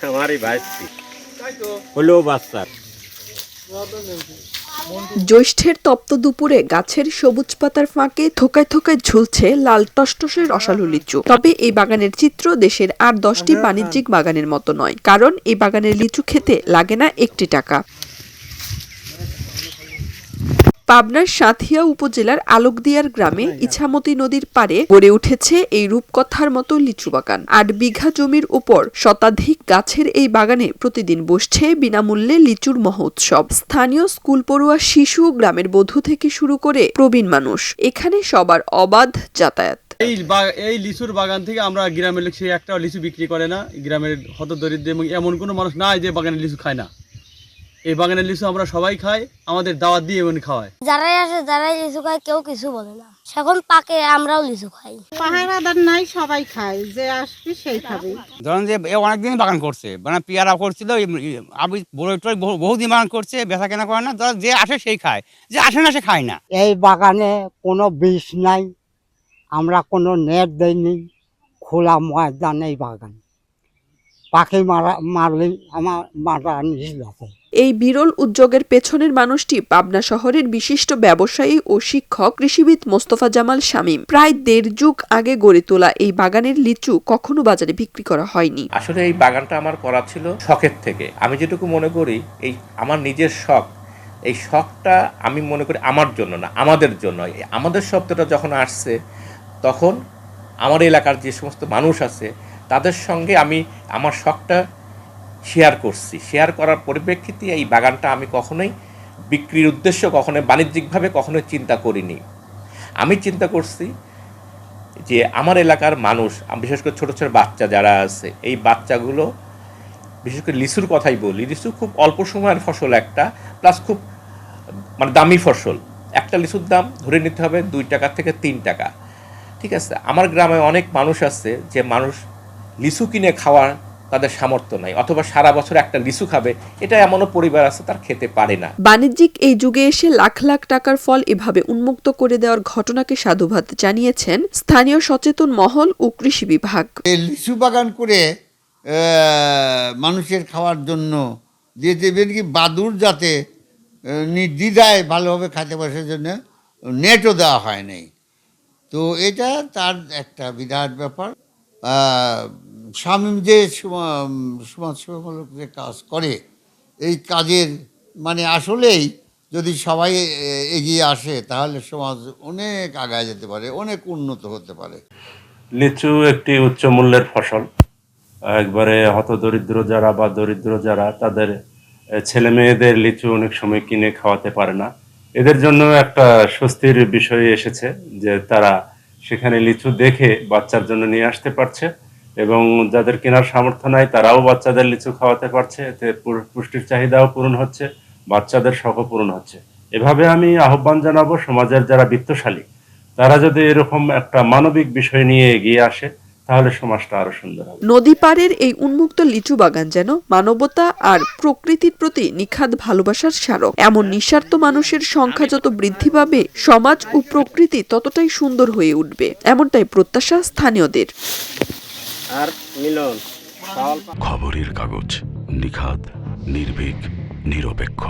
আমারই ভাইস্তি হলো বাচ্চার। জ্যৈষ্ঠের তপ্ত দুপুরে গাছের সবুজ পাতার ফাঁকে থোকায় থোকায় ঝুলছে লাল টসটসে রসালো লিচু। তবে এই বাগানের চিত্র দেশের আর 10টি বাণিজ্যিক বাগানের মতো নয়, কারণ এই বাগানের লিচু খেতে লাগে না 1 টাকা। পাবনার সাঁথিয়া উপজেলার আলোকদিয়ার গ্রামে ইছামতি নদীর পাড়ে গড়ে উঠেছে এই রূপকথার মতো লিচু বাগান। 8 বিঘা জমির উপর শতাধিক গাছের এই বাগানে প্রতিদিন বসছে বিনামূল্যে লিচুর মহোৎসব। স্থানীয় স্কুল পড়ুয়া শিশু, গ্রামের বধূ থেকে শুরু করে প্রবীণ মানুষ, এখানে সবার অবাধ যাতায়াত। এই লিচুর বাগান থেকে আমরা গ্রামের লোক, সে একটা লিচু বিক্রি করে না। গ্রামের হতদরিদ্র এবং এমন কোনো মানুষ নাই যে বাগানের লিচু খায় না। এই বাগানের লিচু আমরা সবাই খাই, আমাদের দাওয়াত দিয়ে এমন খাওয়ায়। যারাই আসে যারাই লিচু খায়, কেউ কিছু বলে না। এখন পাকে আমরাও লিচু খাই। পাহাড়াদার নাই, সবাই খায়, যে আসবে সেই খাবে। ধরেন যে অনেকদিন বাগান করছে, মানে পেয়ারা করছিল, আমি বহুদিন বাগান করছে, বেচা কেনা করে না। ধর যে আসে সেই খায়, যে আসে না সে খায় না। এই বাগানে কোনো বিষ নাই, আমরা কোনো নেট দেইনি, খোলা ময়দান এই বাগান। পাখি মারলে আমার মারা নিষেধ আছে। এই বিরল উদ্যোগের পেছনের মানুষটি পাবনা শহরের বিশিষ্ট ব্যবসায়ী ও শিক্ষক কৃষিবিদ মোস্তফা জামাল শামীম। প্রায় 1.5 যুগ আগে গড়ে তোলা এই বাগানের লিচু কখনো বাজারে বিক্রি করা হয়নি। আসলে এই বাগানটা আমার করা ছিল শখের থেকে। আমি যেটুকু মনে করি, এই আমার নিজের শখ, এই শখটা আমি মনে করি আমার জন্য না, আমাদের জন্য। আমাদের শব্দটা যখন আসছে, তখন আমার এলাকার যে সমস্ত মানুষ আছে তাদের সঙ্গে আমি আমার শখটা শেয়ার করছি। শেয়ার করার পরিপ্রেক্ষিতে এই বাগানটা আমি কখনোই বিক্রির উদ্দেশ্য, কখনোই বাণিজ্যিকভাবে কখনোই চিন্তা করিনি। আমি চিন্তা করছি যে আমার এলাকার মানুষ, বিশেষ করে ছোটো ছোটো বাচ্চা যারা আছে, এই বাচ্চাগুলো, বিশেষ করে লিচুর কথাই বলি, লিচু খুব অল্প সময়ের ফসল একটা, প্লাস খুব মানে দামি ফসল। একটা লিচুর দাম ধরে নিতে হবে 2 টাকা থেকে 3 টাকা, ঠিক আছে। আমার গ্রামে অনেক মানুষ আছে যে মানুষ লিচু কিনে খাওয়ার তাদের সামর্থ্য নাই, অথবা সারা বছর একটা লিচু খাবে, এটা এমনও পরিবার আছে তার খেতে পারে না। বাণিজ্যিক এই যুগে এসে লাখ লাখ টাকার ফল এভাবে উন্মুক্ত করে দেওয়ার ঘটনাকে সাধুবাদ জানিয়েছেন স্থানীয় সচেতন মহল ও কৃষি বিভাগ। এই লিচু বাগান করে মানুষের খাওয়ার জন্য দিয়ে দেবেন কি, বাদুর যাতে নির্দ্বিধায় ভালোভাবে খেতে বসার জন্য নেটও দেওয়া হয় নাই। তো এটা তার একটা বিরাট ব্যাপার। শামীম যে সমাজসেবামূলক যে কাজ করে, এই কাজের মানে আসলেই যদি সবাই এগিয়ে আসে, তাহলে সমাজ অনেক আগায় যেতে পারে, অনেক উন্নত হতে পারে। লিচু একটি উচ্চ মূল্যের ফসল। একবারে হতদরিদ্র যারা বা দরিদ্র যারা, তাদের ছেলে মেয়েদের লিচু অনেক সময় কিনে খাওয়াতে পারে না। এদের জন্য একটা স্বস্তির বিষয় এসেছে যে তারা সেখানে লিচু দেখে বাচ্চার জন্য নিয়ে আসতে পারছে, এবং যাদের কেনার সামর্থ্য নাই তারাও বাচ্চাদের লিচু খাওয়াতে পারছে। এতে পুষ্টির চাহিদাও পূরণ হচ্ছে, বাচ্চাদের শখও পূরণ হচ্ছে। এভাবে আমি আহ্বান জানাবো সমাজের যারা বিত্তশালী, তারা যদি এরকম একটা মানবিক বিষয় নিয়ে এগিয়ে আসে, তাহলে সমাজটা আরো সুন্দর হবে। নদী পাড়ের এই উন্মুক্ত লিচু বাগান যেন মানবতা আর প্রকৃতির প্রতি নিখাদ ভালোবাসার স্মারক। এমন নিঃস্বার্থ মানুষের সংখ্যা যত বৃদ্ধি পাবে, সমাজ ও প্রকৃতি ততটাই সুন্দর হয়ে উঠবে, এমনটাই প্রত্যাশা স্থানীয়দের। আর মিলন খবরের কাগজ, নিখাদ, নির্ভীক, নিরপেক্ষ।